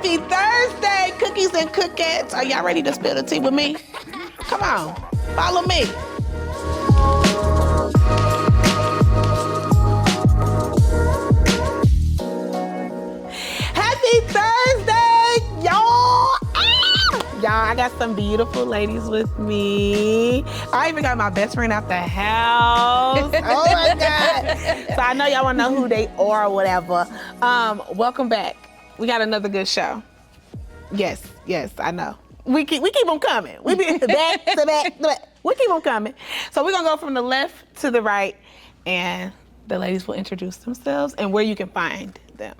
Happy Thursday, cookies and cookettes. Are y'all ready to spill the tea with me? Come on, follow me. Happy Thursday, y'all. Y'all, I got some beautiful ladies with me. I even got my best friend out the house. Oh my God. So I know y'all wanna know who they are or whatever. Welcome back. We got another good show. Yes, I know. We keep them coming. We be back to back to back. We keep them coming. So we're gonna go from the left to the right, and the ladies will introduce themselves and where you can find them.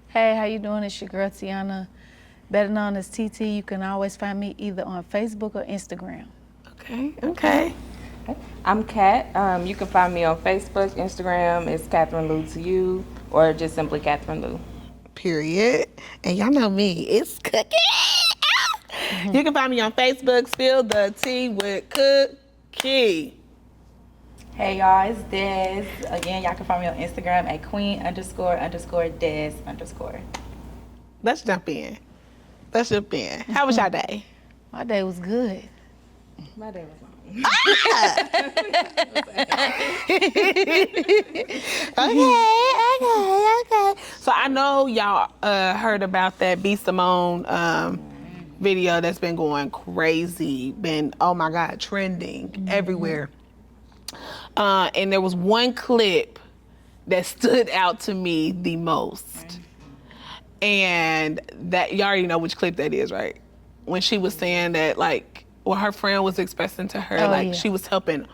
Hey, how you doing? It's your girl Tiana, better known as TT. You can always find me either on Facebook or Instagram. Okay. I'm Kat. You can find me on Facebook, Instagram. It's Catherine Lou to you, or just simply Catherine Lou. Period. And y'all know me, it's Cookie. You can find me on Facebook, Spill the Tea with Cookie. Hey y'all, it's Des. Again, y'all can find me on Instagram at queen__des_. Let's jump in. How was y'all day? My day was good. My day was long. Okay. So I know y'all heard about that B.Simone video that's been going crazy, oh my God, trending everywhere. And there was one clip that stood out to me the most. And that, y'all already know which clip that is, right? When she was saying that, like, well, her friend was expressing to her, she was helping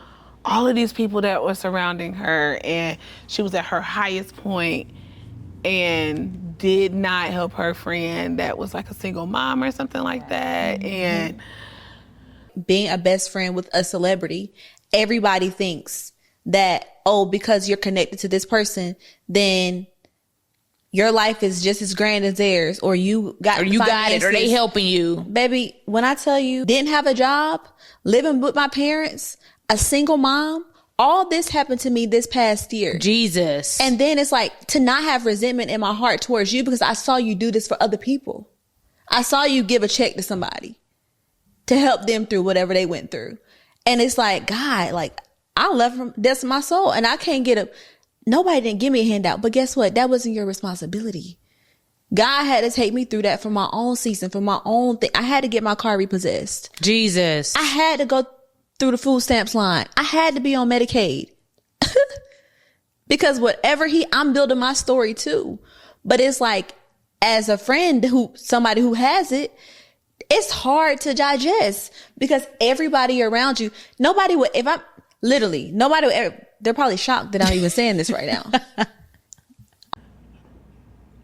all of these people that were surrounding her, and she was at her highest point and did not help her friend that was like a single mom or something like that. And being a best friend with a celebrity, everybody thinks that, oh, because you're connected to this person, then your life is just as grand as theirs, or you got it, or they helping you. Baby, when I tell you, didn't have a job, living with my parents, a single mom, all this happened to me this past year. Jesus. And then it's like to not have resentment in my heart towards you because I saw you do this for other people. I saw you give a check to somebody to help them through whatever they went through. And it's like, God, like, I love from that's my soul, and I can't get nobody didn't give me a handout, but guess what? That wasn't your responsibility. God had to take me through that for my own season, for my own thing. I had to get my car repossessed. Jesus. I had to go through the food stamps line. I had to be on Medicaid. Because I'm building my story too. But it's like, as a friend somebody who has it, it's hard to digest because everybody around you, they're probably shocked that I'm even saying this right now.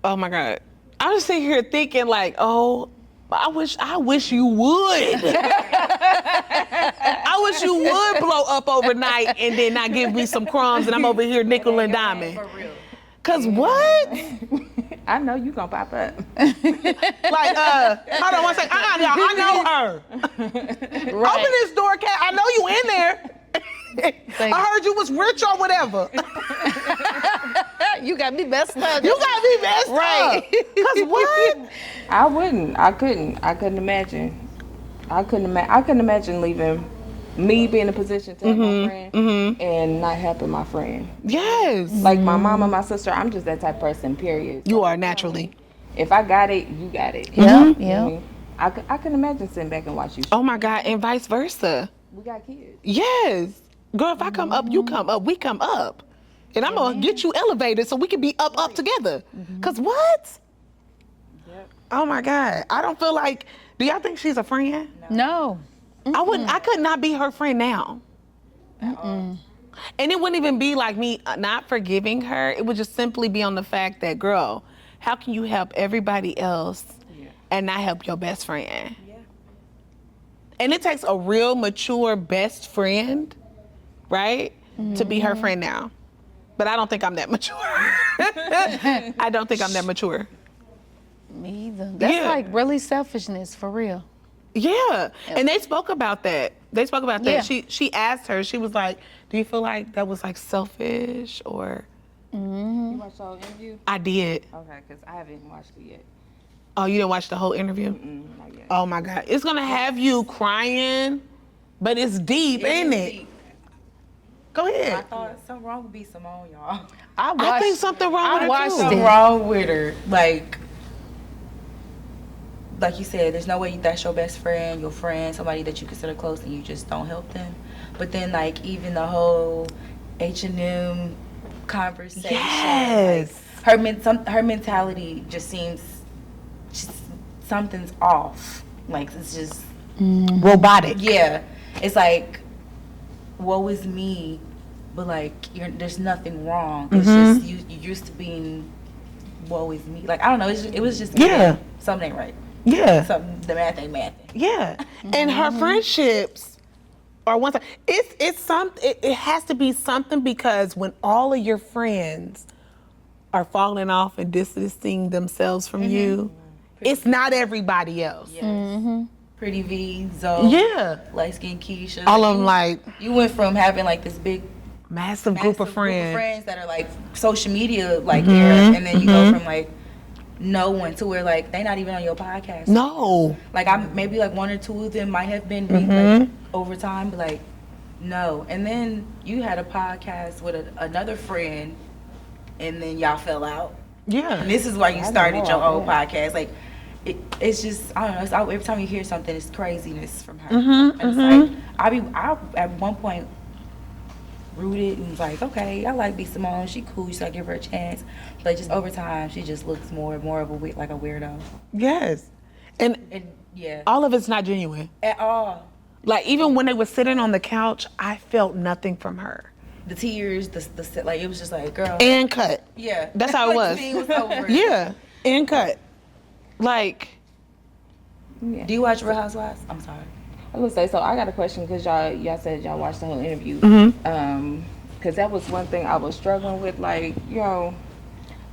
oh my God. I was sitting here thinking like, oh, I wish you would. I wish you would blow up overnight and then not give me some crumbs and I'm over here nickel and diming. For real. Cause what? I know you gonna pop up. Like, hold on one second. I know her. Right. Open this door, Kat. I know you in there. I heard you was rich or whatever. You got me messed up. Right. Cause what? I wouldn't. I couldn't imagine. I couldn't imagine leaving me being in a position to help my friend and not helping my friend. Yes. Like my mom and my sister, I'm just that type of person, period. You are naturally. If I got it, you got it. Yeah. I couldn't imagine sitting back and watch you. Oh my God, and vice versa. We got kids. Yes. Girl, if I come up, you come up, we come up. And I'm gonna get you elevated so we can be up together. Cause what? Yep. Oh my God. I don't feel like, do y'all think she's a friend? No. I could not be her friend now. And it wouldn't even be like me not forgiving her. It would just simply be on the fact that, girl, how can you help everybody else and not help your best friend? Yeah. And it takes a real mature best friend, right, to be her friend now. But I don't think I'm that mature. I don't think I'm that mature. Me either. That's like really selfishness, for real. Yeah, and they spoke about that. Yeah. She asked her, she was like, do you feel like that was like selfish or? You watched the whole interview? I did. Okay, because I haven't watched it yet. Oh, you didn't watch the whole interview? Not yet. Oh my God. It's gonna have you crying, but it's deep, ain't it? Deep. Go I ahead. thought something wrong with B.Simone, y'all. I think something wrong with her watched too. Something wrong with her. Like you said, there's no way that's your best friend, your friend, somebody that you consider close, and you just don't help them. But then, like, even the whole H&M conversation, Yes. like, her mentality just seems something's off. Like, it's just Robotic. yeah. It's like, woe is me, but like, there's nothing wrong. It's just you used to being woe is me. Like, I don't know. It was just Yeah. something ain't right. Yeah. The math ain't math. Yeah. And her friendships are one thing. It's something. It has to be something, because when all of your friends are falling off and distancing themselves from you, it's not everybody else. Yes. Pretty V, Zoe, Yeah. light skin Keisha. All of them like You went from having like this big massive group of friends. that are like social media like era, and then you go from like no one to where like they not even on your podcast. No. Like maybe like one or two of them might have been like, over time, but like no. And then you had a podcast with another friend, and then y'all fell out. Yeah. And this is why you started your own podcast. Like it's just, I don't know. It's, every time you hear something, it's craziness from her. And it's like I at one point rooted and was like, okay, I like B.Simone. She cool. So I give her a chance. But just over time, she just looks more and more of a like a weirdo. Yes. And Yeah, all of it's not genuine. at all. Like, even when they were sitting on the couch, I felt nothing from her. The tears, the like, it was just like, girl. And cut. Yeah, That's how it Like, was. the scene was over. Yeah. And cut. Like, Do you watch Real Housewives? I'm sorry. I was gonna say, so I got a question, because y'all said y'all watched the whole interview. Because that was one thing I was struggling with. Like, you know,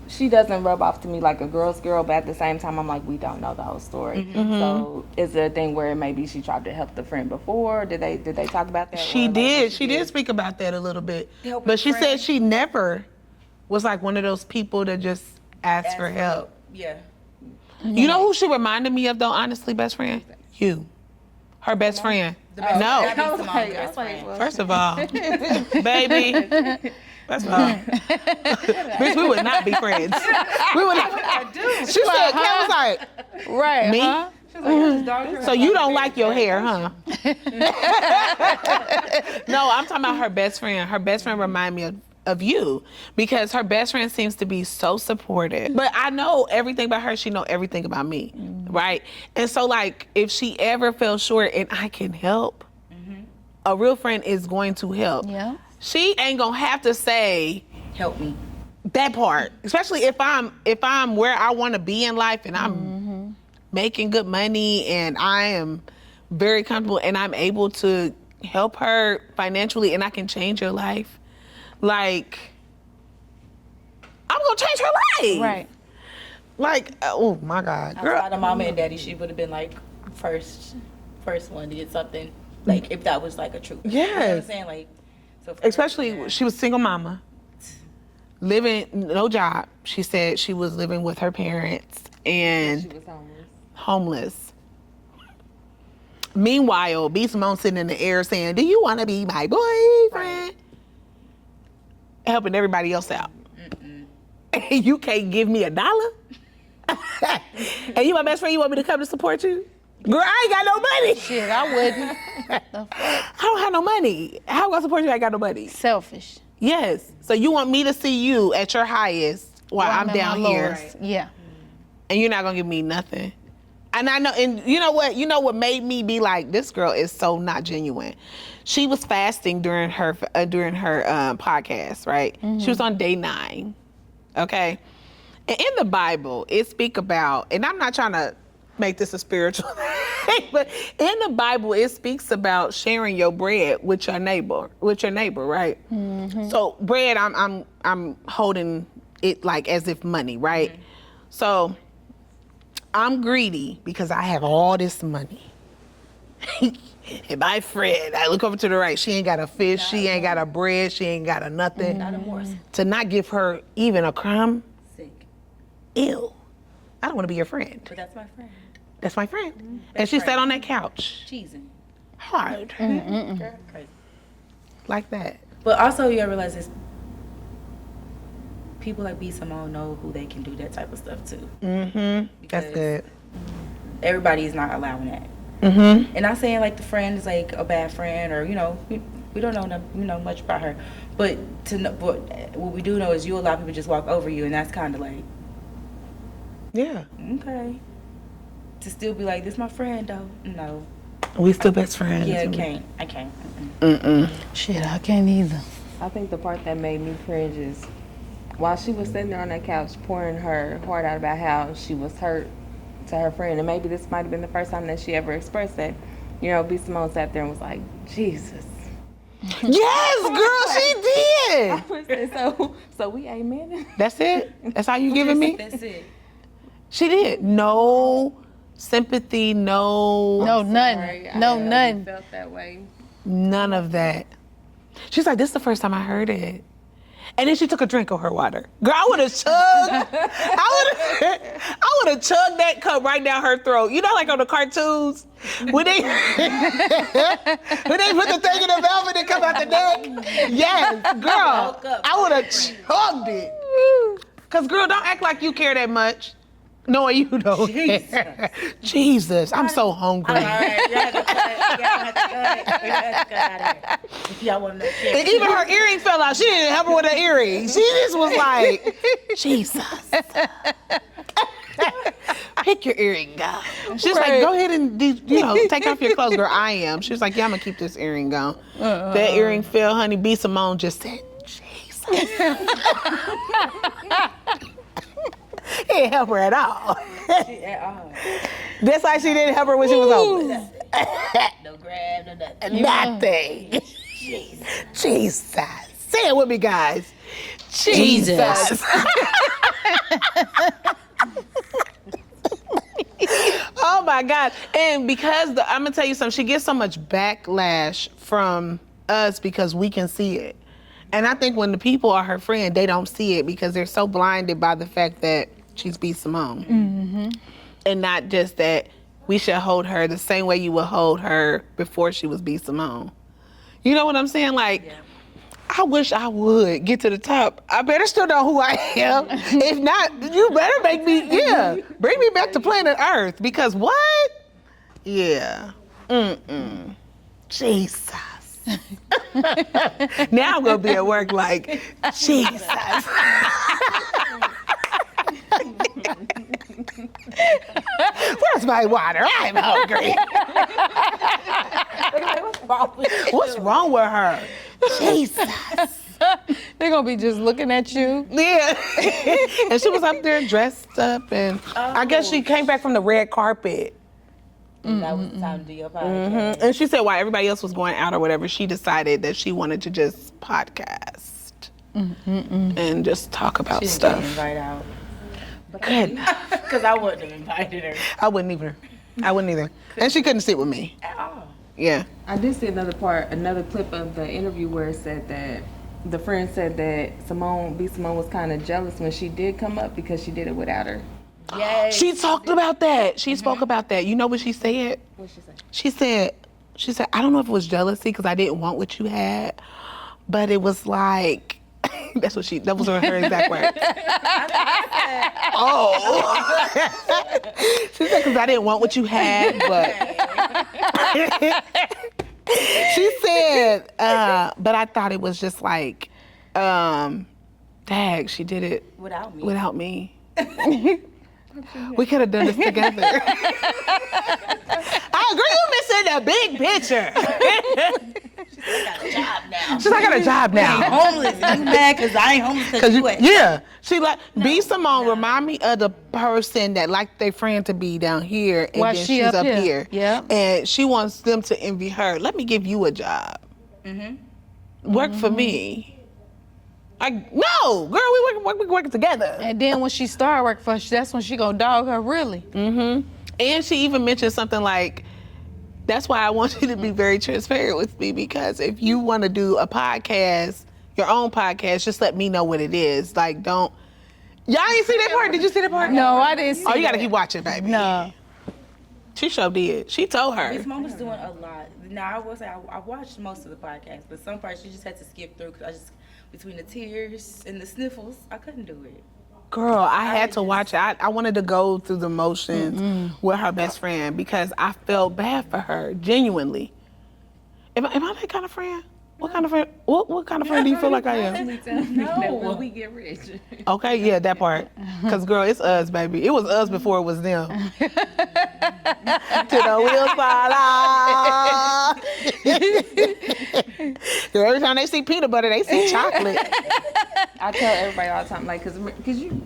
she doesn't rub off to me like a girl's girl, but at the same time, I'm like, we don't know the whole story. So is there a thing where maybe she tried to help the friend before? Did they talk about that? she Or, like, did. what She did speak about that a little bit. Helping But she said friends. she never was like one of those people that just asked for help. Yeah. You know who she reminded me of, though, honestly, best friend? You. Her best friend. best No. friend. That'd be Simone's best friend. First of all, baby. First of all, bitch, we would not be friends. We would not. She said, Kat was like, Right. me? Huh? So you don't like your hair, huh? No, I'm talking about her best friend. Her best friend remind me of you, because her best friend seems to be so supportive. But I know everything about her. She know everything about me, right? And so, like, if she ever fell short and I can help, a real friend is going to help. Yeah. She ain't gonna have to say Help me. that part, especially if I'm where I want to be in life and I'm making good money and I am very comfortable and I'm able to help her financially and I can change her life. Like, I'm gonna change her life. Right. Like, oh my God, girl. Outside of mama and daddy, she would have been like first one to get something. Like if that was like a truth. You know what I'm Yes. saying? Like, so Especially, she was single mama, living, no job. She said she was living with her parents and She was homeless. homeless. Meanwhile, B.Simone sitting in the air saying, do you want to be my boyfriend? Helping everybody else out. And you can't give me $1? And you my best friend, you want me to come to support you? Girl, I ain't got no money. Shit, I wouldn't. I don't have no money. How am I support you? I ain't got no money. Selfish. Yes. So you want me to see you at your highest while I'm at my down here. lowest. Yeah. And you're not gonna give me nothing. And I know, and you know what? You know what made me be like, this girl is so not genuine. She was fasting during her podcast, right? She was on day 9, okay? And in the Bible, it speak about, and I'm not trying to make this a spiritual thing, but in the Bible, it speaks about sharing your bread with your neighbor, right? So bread, I'm holding it like as if money, right? So I'm greedy because I have all this money. And my friend, I look over to the right, she ain't got a fish, she ain't got a bread, she ain't got a nothing. not a morsel. To not give her even a crumb, Sick. ew. I don't want to be your friend. But that's my friend. That's my friend. And she sat on that couch. Cheesing. Hard. Girl, crazy. Like that. But also, you gotta realize this. People like B.Simone know who they can do that type of stuff to. That's Because good. Everybody is not allowing that. And not saying like the friend is like a bad friend or we don't know much about her, but but what we do know is you allow people to just walk over you, and that's kind of like Yeah. okay. To still be like, this my friend though. No. We still best friends. Yeah, I can't. Shit, I can't either. I think the part that made me cringe is while she was sitting there on that couch pouring her heart out about how she was hurt to her friend, and maybe this might have been the first time that she ever expressed that, B.Simone sat there and was like, Jesus. Yes, girl, she did. So we amen. That's it? That's all you giving me? That's it. She did. No sympathy, No, nothing. No, nothing. Felt that way. none of that. She's like, this is the first time I heard it. And then she took a drink of her water. Girl, I would have chugged. I would have chugged that cup right down her throat. You know, like on the cartoons, when they put the thing in the mouth and it come out the neck. Yes, girl, I would have chugged it. Cause girl, don't act like you care that much. No, you don't. Jesus, I'm so hungry. All right, y'all have to cut. Y'all have to cut. Y'all have to cut out of here. If y'all want to know. And even her earring fell out. She didn't help her with her earring. She just was like, Jesus. Pick your earring, girl. She's like, go ahead and take off your clothes, girl. I am. She was like, yeah, I'm gonna keep this earring on. That earring fell, honey. B.Simone just said, Jesus. He didn't help her at all. That's why she didn't help her when she was homeless. No grab, no nothing. Nothing. Jesus. Say it with me, guys. Jesus. Oh my God. And because I'm gonna tell you something, she gets so much backlash from us because we can see it. And I think when the people are her friend, they don't see it because they're so blinded by the fact that she's B.Simone. Mm-hmm. And not just that we should hold her the same way you would hold her before she was B.Simone. You know what I'm saying? Like, I wish I would get to the top. I better still know who I am. If not, you better bring me back to planet Earth. Because what? Yeah. Jesus. Now I'm gonna be at work like, Jesus. Where's my water? I'm hungry. What's wrong with her? Jesus. They're gonna be just looking at you. Yeah. And she was up there dressed up, and I guess she came back from the red carpet. That was the time to do your podcast. And she said while everybody else was going out or whatever, she decided that she wanted to just podcast and just talk about She stuff. didn't get invited out. Good. Because I wouldn't have invited her. I wouldn't either. And she couldn't sit with me. At all. Yeah. I did see another clip of the interview where it said that the friend said that B.Simone was kind of jealous when she did come up because she did it without her. Yes. She talked about that. She spoke about that. You know what she said? What'd she say? She said, I don't know if it was jealousy because I didn't want what you had, but it was like, that was her exact words. Oh. She said, because I didn't want what you had, but. She said, but I thought it was just like, dang, she did it without me. We could have done this together. I agree, you missing the big picture. She's like, I got a job now. I ain't homeless. You mad because I ain't homeless because you ain't. Yeah. She like, B.Simone remind me of the person that like their friend to be down here and While then she she's up up here. here. Yeah. And she wants them to envy her. Let me give you a job. Work for me. Like, no, girl, we working together. And then when she started working for her, that's when she gonna dog her really. And she even mentioned something like, that's why I want you to be very transparent with me, because if you want to do a podcast, your own podcast, just let me know what it is. Like, don't, Y'all ain't see that part? Did you see that part? No, I didn't see Oh, you gotta that. keep watching, baby. No. She sure did. She told her. B.Simone was doing a lot. Now I will say I watched most of the podcast, but some parts you just had to skip through because I just between the tears and the sniffles, I couldn't do it. Girl, I had to watch it. I wanted to go through the motions with her best friend because I felt bad for her, genuinely. Am I that kind of friend? What kind of friend? What kind of friend do you feel like I am? No, when we get rich. Okay, yeah, that part. Cause girl, it's us, baby. It was us before it was them. To the wheels fall off. Girl, every time they see peanut butter, they see chocolate. I tell everybody all the time, like, cause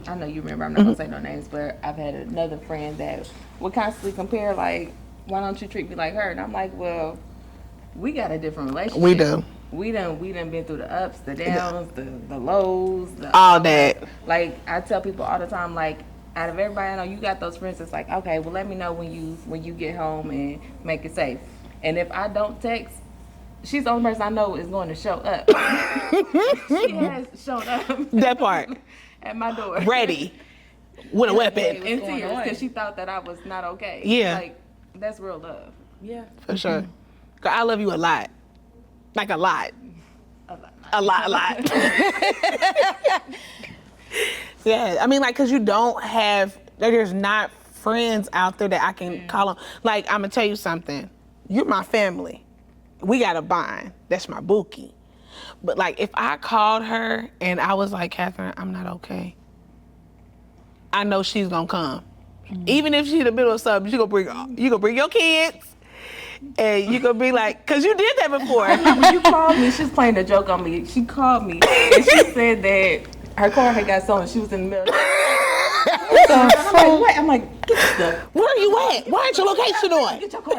I know you remember. I'm not gonna say no names, but I've had another friend that would constantly compare, like, why don't you treat me like her? And I'm like, well, we got a different relationship. We do. We done been through the ups, the downs, the lows, All that. Like, I tell people all the time, like, out of everybody I know, you got those friends that's like, okay, well, let me know when you get home and make it safe. And if I don't text, she's the only person I know is going to show up. She has shown up. That part. At my door. Ready. With a weapon. In tears, because she thought that I was not okay. Yeah. Like, that's real love. Yeah. For sure. Girl, I love you a lot. Like a lot. A lot. Yeah, I mean, like, cause you don't have, there's not friends out there that I can call on. Like, I'm gonna tell you something. You're my family. We got a bond. That's my bookie. But like, if I called her and I was like, Catherine, I'm not okay, I know she's gonna come. Even if she's in the middle of something, you gonna bring your kids. And you gonna be like, cause you did that before. When you called me, she was playing a joke on me. She called me and she said that her car had got stolen. She was in the middle. I'm like, what? I'm like, get the. Where are you at? Why ain't your location on? Get your car.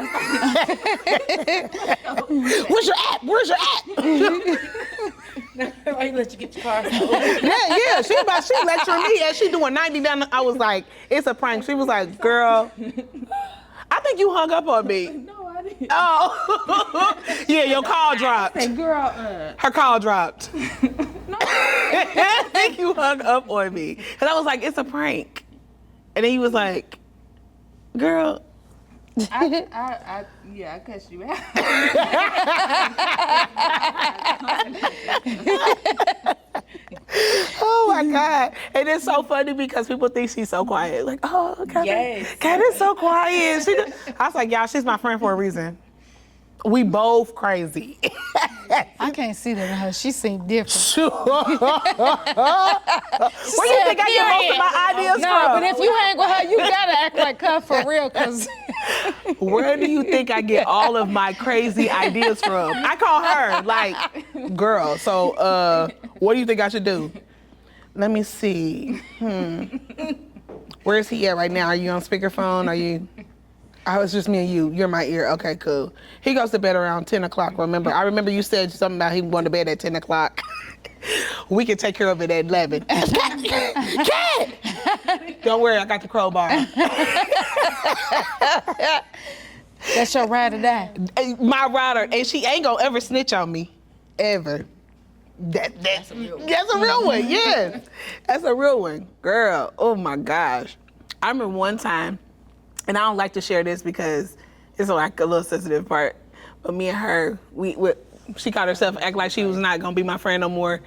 Where's your app? Where's your app? I let you get your car. Yeah. She lecturing me as she doing 90 down. I was like, it's a prank. She was like, girl, I think you hung up on me. No, I didn't. Oh, yeah, your call dropped. Hey, girl, Her call dropped. I think you hung up on me. Cause I was like, it's a prank. And then he was like, girl. I cussed you out. Oh my God. And it's so funny because people think she's so quiet. Like, oh, Yes. Katherine's so quiet. I was like, y'all, she's my friend for a reason. We both crazy. I can't see that in her. She seemed different. Sure. Where you think I get most of my ideas No, from? but if you hang with her, you gotta act like her for real, cause Where do you think I get all of my crazy ideas from? I call her, like, girl, so what do you think I should do? Let me see. Where's he at right now? Are you on speakerphone? Are you? Oh, it's just me and you. You're my ear. Okay, cool. He goes to bed around 10 o'clock, remember? I remember you said something about he going to bed at 10 o'clock. We can take care of it at 11. Cat! Don't worry, I got the crowbar. that's your ride or die. My rider, and she ain't gonna ever snitch on me. Ever. That's a real one, yes. That's a real one. Girl, oh my gosh. I remember one time, and I don't like to share this because it's like a little sensitive part, but me and her, she called herself act like she was not gonna be my friend no more.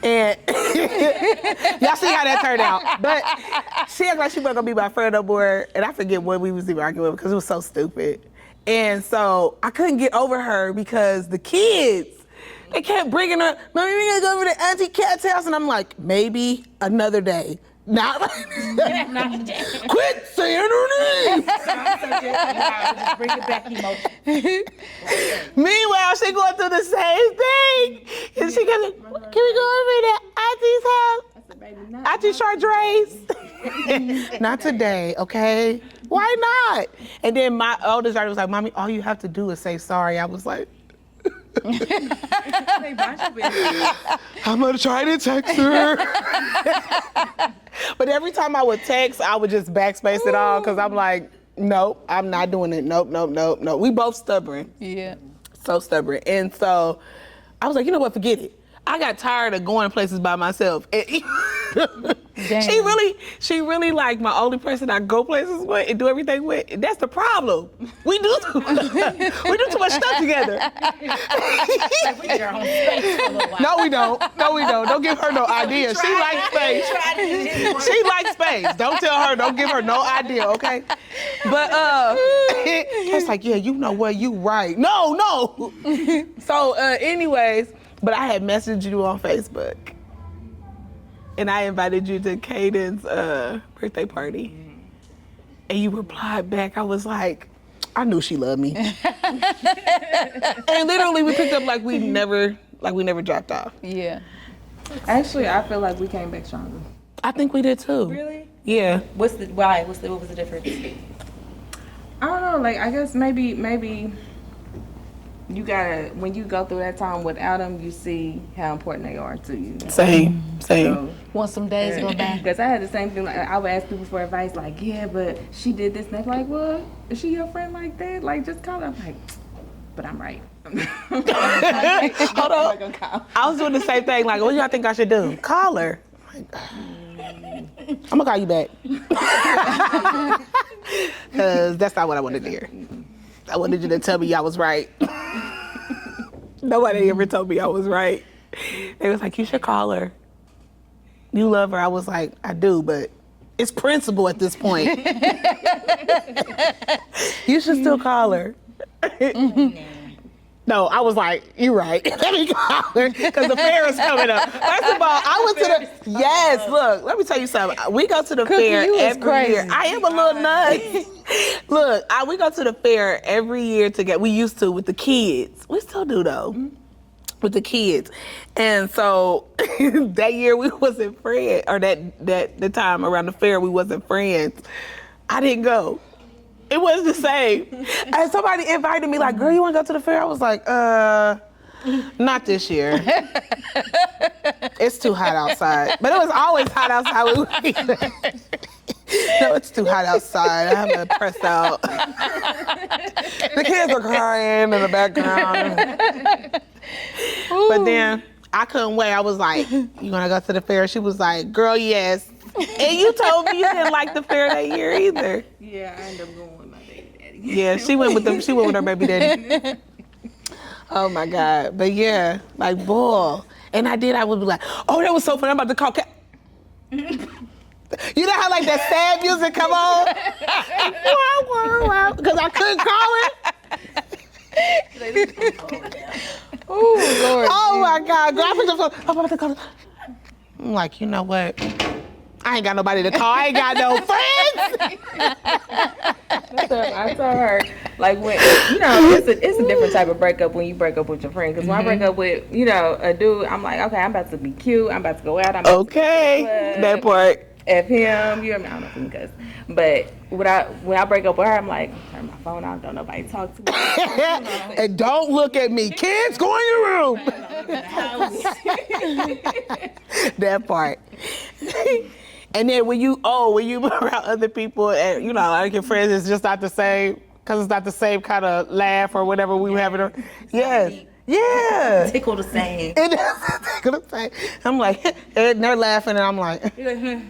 And y'all see how that turned out. But she act like she wasn't gonna be my friend no more, and I forget what we was even arguing with because it was so stupid. And so I couldn't get over her because the kids, they kept bringing her, Mommy, we gotta go over to Auntie Kat's house. And I'm like, maybe another day. Not quit saying her name. Just bring it back emotion. Meanwhile, she going through the same thing. And she goes, can we go over to Auntie's house? Auntie Chardrace? Not today, okay? Why not? And then my oldest daughter was like, Mommy, all you have to do is say sorry. I was like, I'm gonna try to text her. But every time I would text, I would just backspace it all because I'm like, nope, I'm not doing it. Nope. We both stubborn. Yeah. So stubborn. And so I was like, you know what, forget it. I got tired of going places by myself. She really like my only person I go places with and do everything with. That's the problem. We do too much stuff together. We get our own space for a little while. No, we don't. Don't give her no idea. She likes space. She likes space. Don't tell her. Don't give her no idea, okay? But it's like, yeah, you know what? You right. No. So, anyways, but I had messaged you on Facebook. And I invited you to Caden's birthday party. And you replied back. I was like, I knew she loved me. And literally we picked up like we never dropped off. Yeah. Actually, I feel like we came back stronger. I think we did too. Really? Yeah. What was the difference? I don't know, like I guess maybe you gotta, when you go through that time without them, you see how important they are to you. Same. So, Once some days go by. because I had the same thing, like I would ask people for advice, like, yeah, but she did this, and they're like, well, is she your friend like that? Like, just call her. I'm like, but I'm right. Hold on. I was doing the same thing. Like, what do y'all think I should do? Call her. I'm gonna call you back. Cause that's not what I wanted to hear. I wanted you to tell me I was right. Nobody ever told me I was right. They was like, you should call her. You love her. I was like, I do, but it's principle at this point. You should still call her. No, I was like, you're right. Let me call her, because the fair is coming up. First of all, I went to the, look, let me tell you something. We go to the fair every year. I am a little nuts. Look, we go to the fair every year together. We used to with the kids. We still do though, with the kids. And so that year we wasn't friends, or the time around the fair we wasn't friends. I didn't go. It was the same. And somebody invited me, like, girl, you want to go to the fair? I was like, not this year. It's too hot outside. But it was always hot outside. No, it's too hot outside. I have to press out. The kids are crying in the background. But then I couldn't wait. I was like, you gonna go to the fair? She was like, girl, yes. And you told me you didn't like the fair that year either. Yeah, I ended up going with my baby daddy. Yeah, she went with them. She went with her baby daddy. Oh my God! But yeah, like boy, and I would be like, oh, that was so fun. I'm about to call. You know how like that sad music come on? Wow, because I couldn't call it. Oh Lord. Oh my God! Girl, I put the phone. I'm about to call. I'm like, you know what? I ain't got nobody to call. I ain't got no friends. I told her, like, when, you know, it's a different type of breakup when you break up with your friend. Because when I break up with, you know, a dude, I'm like, okay, I'm about to be cute. I'm about to go out. I'm about to That part. F him, you know, I don't know if he cuss. But when I break up with her, I'm like, turn my phone off. Don't nobody talk to me. And don't look at me. Kids, go in your room. That part. And then when you around other people and, you know, like your friends, it's just not the same, because it's not the same kind of laugh or whatever we were having. Yes. Yeah. Tickle the same. It doesn't tickle the same. I'm like, and they're laughing and I'm like. Yeah,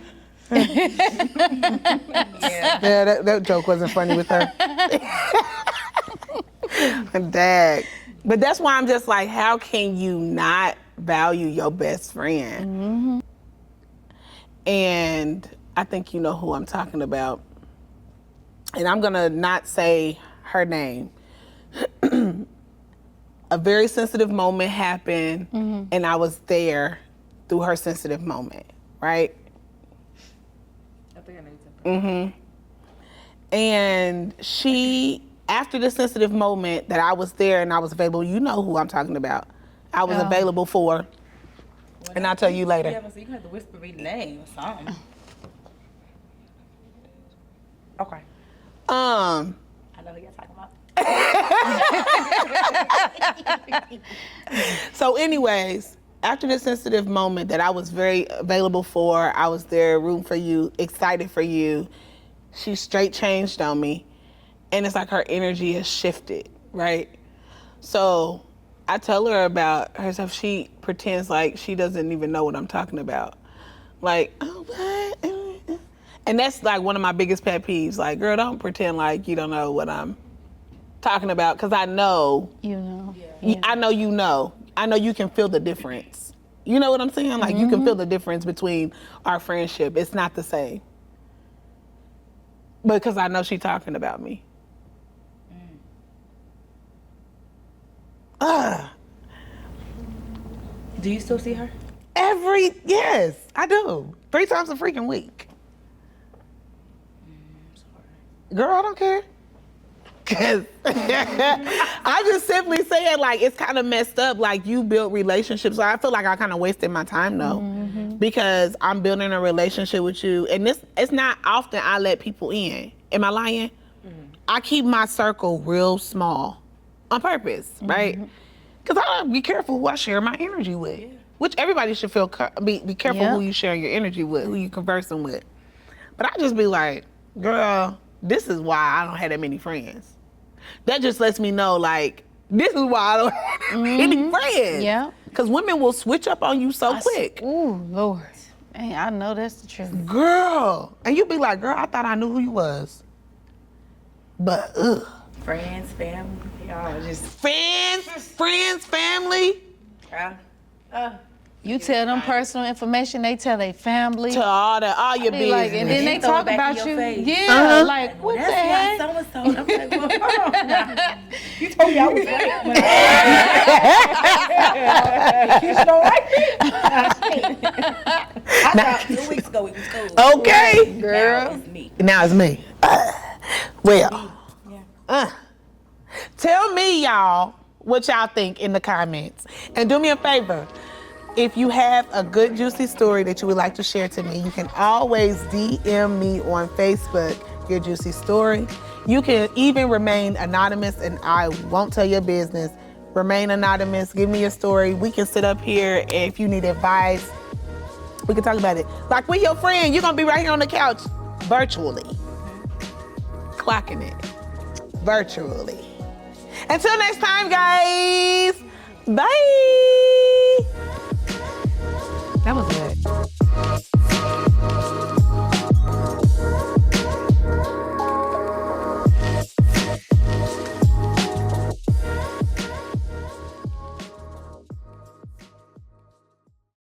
that joke wasn't funny with her. Dag. But that's why I'm just like, how can you not value your best friend? Mm-hmm. And I think you know who I'm talking about. And I'm gonna not say her name. A very sensitive moment happened, and I was there through her sensitive moment, right? I think I know something. And she, after the sensitive moment that I was there and I was available, you know who I'm talking about. I was available for, and I'll tell you later. Yeah, so you have to whisper me the name or something. Okay. I know who you're talking about. So anyways, after the sensitive moment that I was very available for, I was there rooting for you, excited for you, she straight changed on me. And it's like her energy has shifted, right? So I tell her about herself. She pretends like she doesn't even know what I'm talking about. Like, oh, what? And that's like one of my biggest pet peeves. Like, girl, don't pretend like you don't know what I'm talking about, because I know. You know. I know you know. I know you can feel the difference. You know what I'm saying? Like, you can feel the difference between our friendship. It's not the same. Because I know she's talking about me. Do you still see her? Yes, I do. 3 times a freaking week. Girl, I don't care. Cause I just simply saying, like, it's kind of messed up. Like, you built relationships. So I feel like I kind of wasted my time though, because I'm building a relationship with you, and it's not often I let people in. Am I lying? I keep my circle real small on purpose, right? Because I gotta be careful who I share my energy with. Which everybody should feel be careful who you share your energy with, who you conversing with. But I just be like, girl, this is why I don't have that many friends. That just lets me know, like, this is why I don't have any friends. Yeah. Because women will switch up on you so quick. Ooh, Lord. Man, I know that's the truth. Girl. And you be like, girl, I thought I knew who you was. But, ugh. Friends, family, y'all just. Friends, family. You tell them personal information, they tell their family. To all your Be business. like, and then they throw it talk back in about your you. face. Yeah, like, what the That's heck? not so and so. I'm like, well, hold on now. You told me I was right. When Keisha don't like me. I thought 2 weeks ago it was cool. Okay. Now it's me. Now it's me. Tell me, y'all, what y'all think in the comments. And do me a favor. If you have a good, juicy story that you would like to share to me, you can always DM me on Facebook your juicy story. You can even remain anonymous, and I won't tell your business. Remain anonymous. Give me your story. We can sit up here, and if you need advice, we can talk about it. Like, we your friend. You're going to be right here on the couch virtually. Clocking it. Virtually. Until next time, guys. Bye.